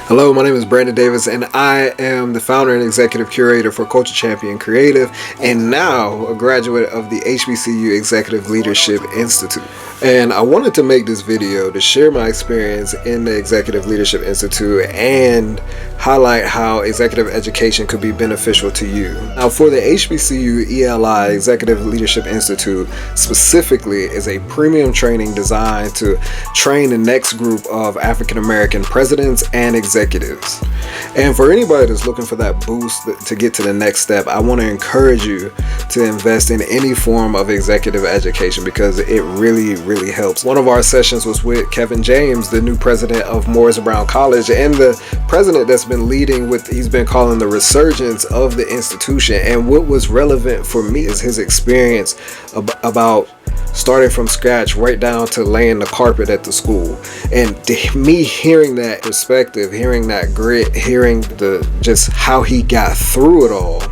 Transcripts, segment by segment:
Hello, my name is Brandon Davis, and I am the founder and executive curator for Culture Champion Creative, and now a graduate of the HBCU Executive Leadership Institute. And I wanted to make this video to share my experience in the Executive Leadership Institute and highlight how executive education could be beneficial to you. Now, for the HBCU ELI Executive Leadership Institute specifically is a premium training designed to train the next group of African American presidents and executives. And for anybody that's looking for that boost to get to the next step, I want to encourage you to invest in any form of executive education because it really helps. One of our sessions was with Kevin James, the new president of Morris Brown College, and the president that's been leading with, he's been calling the resurgence of the institution. And what was relevant for me is his experience about starting from scratch right down to laying the carpet at the school. And me hearing that perspective, hearing that grit, hearing just how he got through it all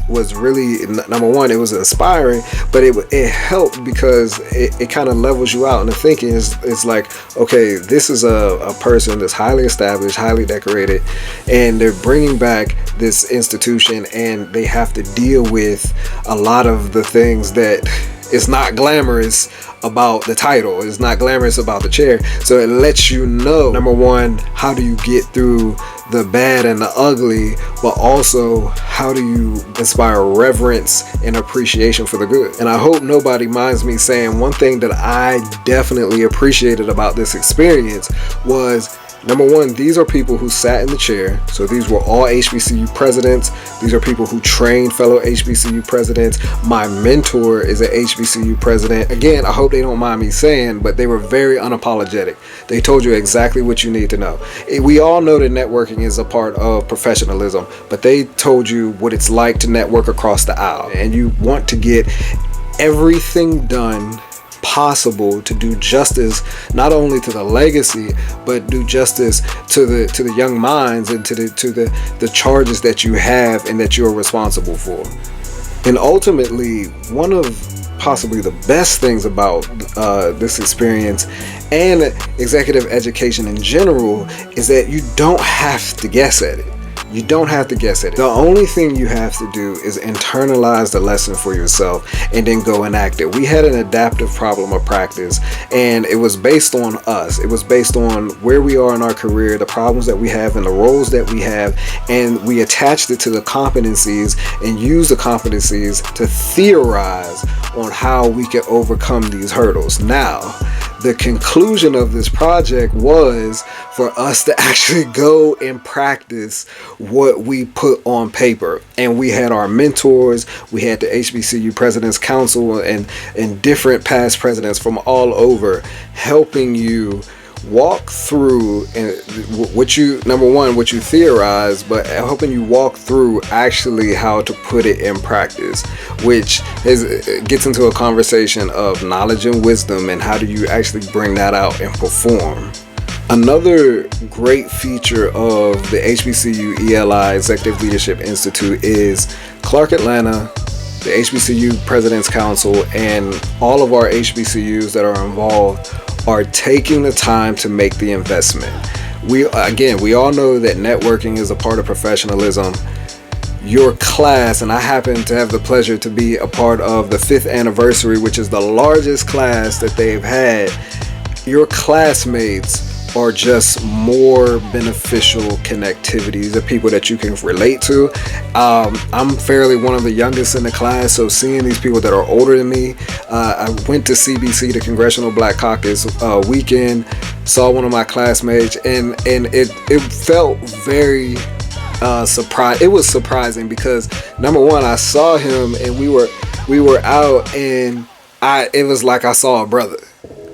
was really, number one, it was inspiring, but it helped because it kind of levels you out into thinking. It's like, okay, this is a person that's highly established, highly decorated, and they're bringing back this institution, and they have to deal with a lot of the things that it's not glamorous about the title, it's not glamorous about the chair. So it lets you know, number one, how do you get through the bad and the ugly, but also how do you inspire reverence and appreciation for the good. And I hope nobody minds me saying one thing that I definitely appreciated about this experience was, number one, these are people who sat in the chair. So these were all HBCU presidents. These are people who trained fellow HBCU presidents. My mentor is an HBCU president. Again, I hope they don't mind me saying, but they were very unapologetic. They told you exactly what you need to know. We all know that networking is a part of professionalism, but they told you what it's like to network across the aisle. And you want to get everything done possible to do justice not only to the legacy, but do justice to the young minds and to the charges that you have and that you're responsible for. And ultimately, one of possibly the best things about this experience and executive education in general is that you don't have to guess at it. You don't have to guess at it. The only thing you have to do is internalize the lesson for yourself and then go enact it. We had an adaptive problem of practice, and it was based on us. It was based on where we are in our career, the problems that we have and the roles that we have, and we attached it to the competencies and used the competencies to theorize on how we can overcome these hurdles. Now, the conclusion of this project was for us to actually go and practice what we put on paper. And we had our mentors, we had the HBCU President's Council and different past presidents from all over helping you walk through and what you, number one, what you theorize, but helping you walk through actually how to put it in practice, which gets into a conversation of knowledge and wisdom and how do you actually bring that out and perform. Another great feature of the HBCU ELI Executive Leadership Institute is Clark Atlanta, the HBCU President's Council, and all of our HBCUs that are involved are taking the time to make the investment. We all know that networking is a part of professionalism. Your class, and I happen to have the pleasure to be a part of the 5th anniversary, which is the largest class that they've had. Your classmates are just more beneficial connectivities of people that you can relate to. I'm fairly one of the youngest in the class, so seeing these people that are older than me, I went to CBC, the Congressional Black Caucus weekend, saw one of my classmates, and it felt very surprised. It was surprising because, number one, I saw him and we were out, and it was like I saw a brother.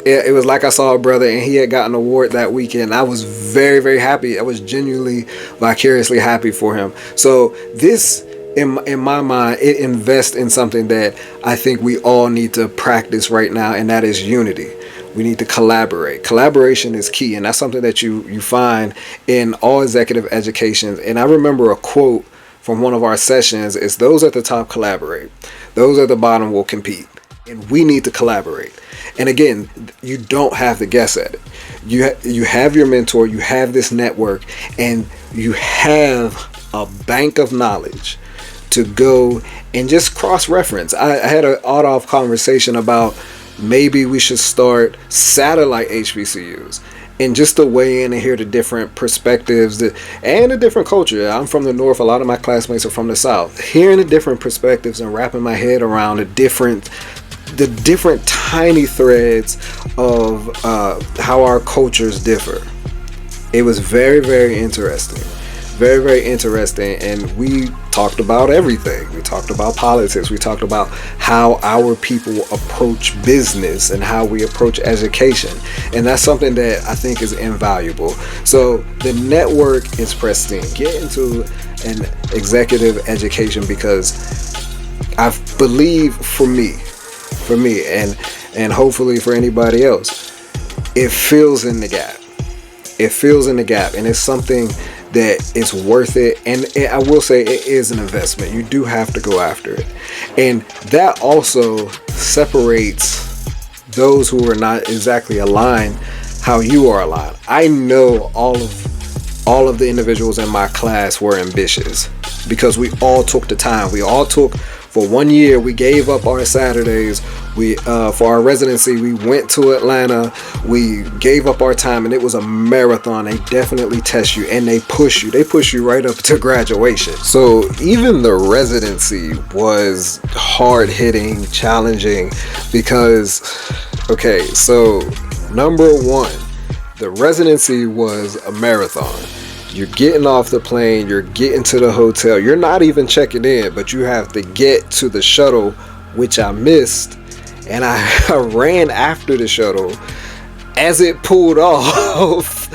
It was like I saw a brother, and he had gotten an award that weekend. I was very happy. I was genuinely, vicariously happy for him. So this, in my mind, it invests in something that I think we all need to practice right now, and that is unity. We need to collaborate. Collaboration is key, and that's something that you find in all executive education. And I remember a quote from one of our sessions is, "Those at the top collaborate. Those at the bottom will compete." And we need to collaborate. And again, you don't have to guess at it. you have your mentor, you have this network, and you have a bank of knowledge to go and just cross-reference. I had an off conversation about maybe we should start satellite HBCUs, and just to weigh in and hear the different perspectives and a different culture. I'm from the North. A lot of my classmates are from the South. Hearing the different perspectives and wrapping my head around the different tiny threads of how our cultures differ. It was very, very interesting. Very, very interesting. And we talked about everything. We talked about politics. We talked about how our people approach business and how we approach education. And that's something that I think is invaluable. So the network is pristine. Get into an executive education, because I believe for me and hopefully for anybody else, it fills in the gap. It fills in the gap, and it's something that is worth it. And I will say it is an investment. You do have to go after it. And that also separates those who are not exactly aligned how you are aligned. I know all of the individuals in my class were ambitious, because we all took the time. We all took, for 1 year, we gave up our Saturdays. We for our residency, we went to Atlanta. We gave up our time, and it was a marathon. They definitely test you, and they push you. They push you right up to graduation. So even the residency was hard-hitting, challenging, because, okay, so number one, the residency was a marathon. You're getting off the plane, you're getting to the hotel, you're not even checking in, but you have to get to the shuttle, which I missed, and I ran after the shuttle as it pulled off.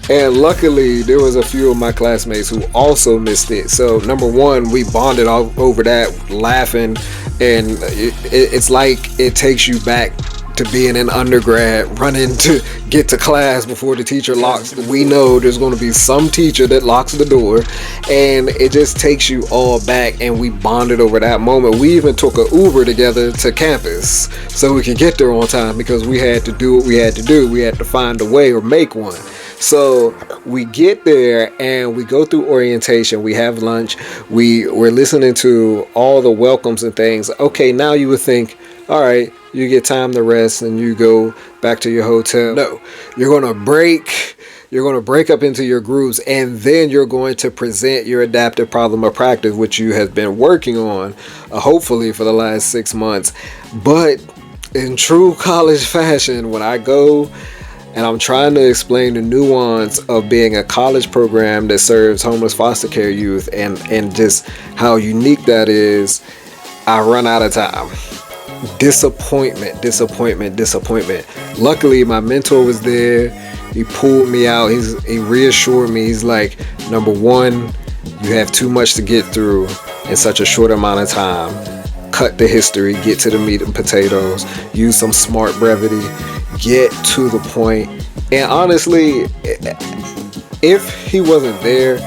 And luckily there was a few of my classmates who also missed it. So number one, we bonded all over that, laughing, and it's like it takes you back to being an undergrad, running to get to class before the teacher locks. We know there's going to be some teacher that locks the door, and it just takes you all back, and we bonded over that moment. We even took an Uber together to campus so we could get there on time, because we had to do what we had to do. We had to find a way or make one. So we get there and we go through orientation. We have lunch. We're listening to all the welcomes and things. Okay, now you would think, all right, you get time to rest and you go back to your hotel. No, you're going to break up into your groups, and then you're going to present your adaptive problem of practice, which you have been working on, hopefully for the last 6 months. But in true college fashion, when I go and I'm trying to explain the nuance of being a college program that serves homeless foster care youth and just how unique that is, I run out of time. Disappointment. Luckily, my mentor was there. He pulled me out. He reassured me. He's like, number one, you have too much to get through in such a short amount of time. Cut the history, get to the meat and potatoes, use some smart brevity, get to the point. And honestly, if he wasn't there,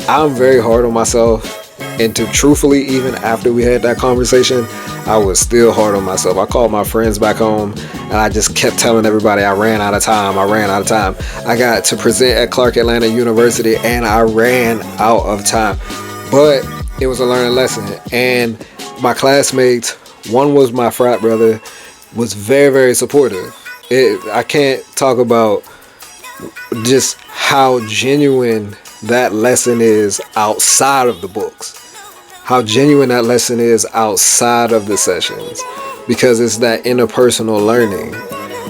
I'm very hard on myself. And to truthfully, even after we had that conversation, I was still hard on myself. I called my friends back home and I just kept telling everybody I ran out of time. I got to present at Clark Atlanta University and I ran out of time. But it was a learning lesson. And my classmates, one was my frat brother, was very, very supportive. I can't talk about just how genuine that lesson is outside of the books. How genuine that lesson is outside of the sessions, because it's that interpersonal learning.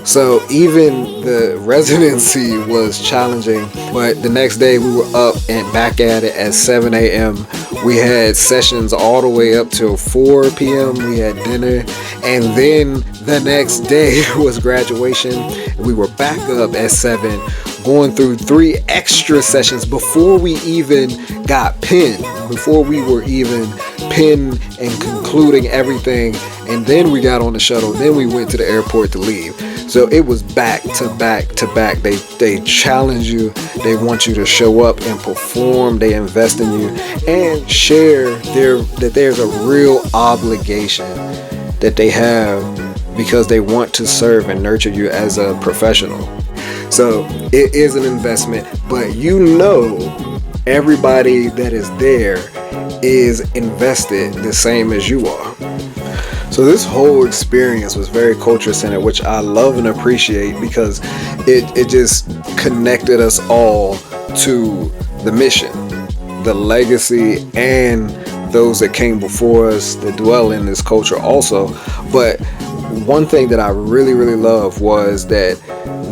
So even the residency was challenging, but the next day we were up and back at it at 7 a.m. We had sessions all the way up till 4 p.m. We had dinner, and then the next day was graduation. We were back up at 7, going through 3 extra sessions before we even got pinned, before we were even pinned and concluding everything. And then we got on the shuttle. Then we went to the airport to leave. So it was back to back to back. They challenge you. They want you to show up and perform. They invest in you and share that there's a real obligation that they have, because they want to serve and nurture you as a professional. So it is an investment, but you know everybody that is there is invested the same as you are. So this whole experience was very culture centered, which I love and appreciate because it just connected us all to the mission, the legacy, and those that came before us that dwell in this culture also. But one thing that I really loved was that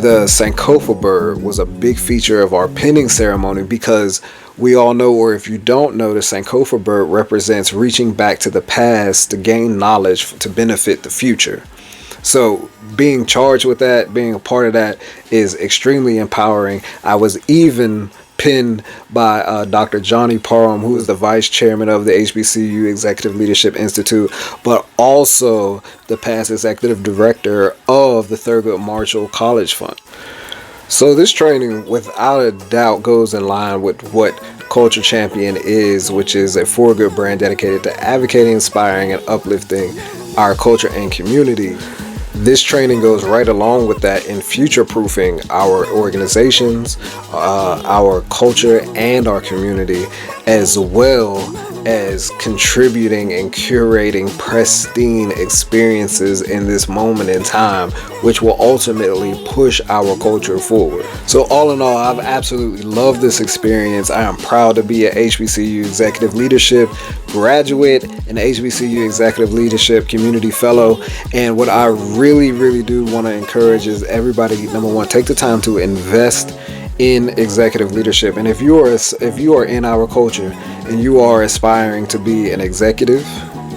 the Sankofa bird was a big feature of our pinning ceremony, because we all know, or if you don't know, the Sankofa bird represents reaching back to the past to gain knowledge to benefit the future. So being charged with that, being a part of that, is extremely empowering. I was even pinned by Dr. Johnny Parham, who is the vice chairman of the HBCU Executive Leadership Institute, but also the past executive director of the Thurgood Marshall College Fund. So this training, without a doubt, goes in line with what Culture Champion is, which is a for-good brand dedicated to advocating, inspiring, and uplifting our culture and community. This training goes right along with that in future-proofing our organizations, our culture, and our community, as well as contributing and curating pristine experiences in this moment in time, which will ultimately push our culture forward. So all in all, I've absolutely loved this experience. I am proud to be an HBCU Executive Leadership graduate and HBCU Executive Leadership Community Fellow. And what I really do want to encourage is everybody, number one, take the time to invest in executive leadership. And if you are in our culture and you are aspiring to be an executive,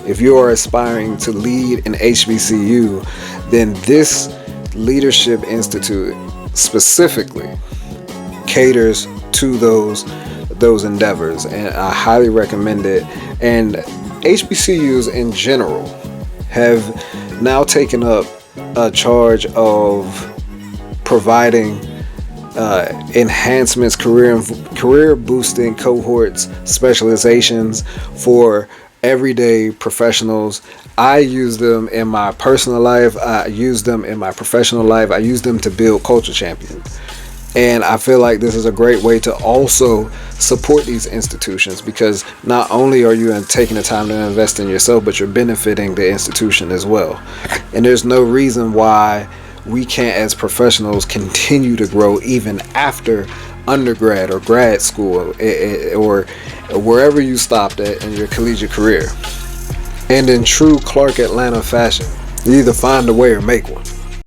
if you are aspiring to lead an HBCU, then this Leadership Institute specifically caters to those endeavors, and I highly recommend it. And HBCUs in general have now taken up a charge of providing enhancements, career boosting cohorts, specializations for everyday professionals. I use them in my personal life. I use them in my professional life. I use them to build Culture Champion. And I feel like this is a great way to also support these institutions, because not only are you taking the time to invest in yourself, but you're benefiting the institution as well. And there's no reason why we can't, as professionals, continue to grow even after undergrad or grad school, or wherever you stopped at in your collegiate career. And in true Clark Atlanta fashion, you either find a way or make one.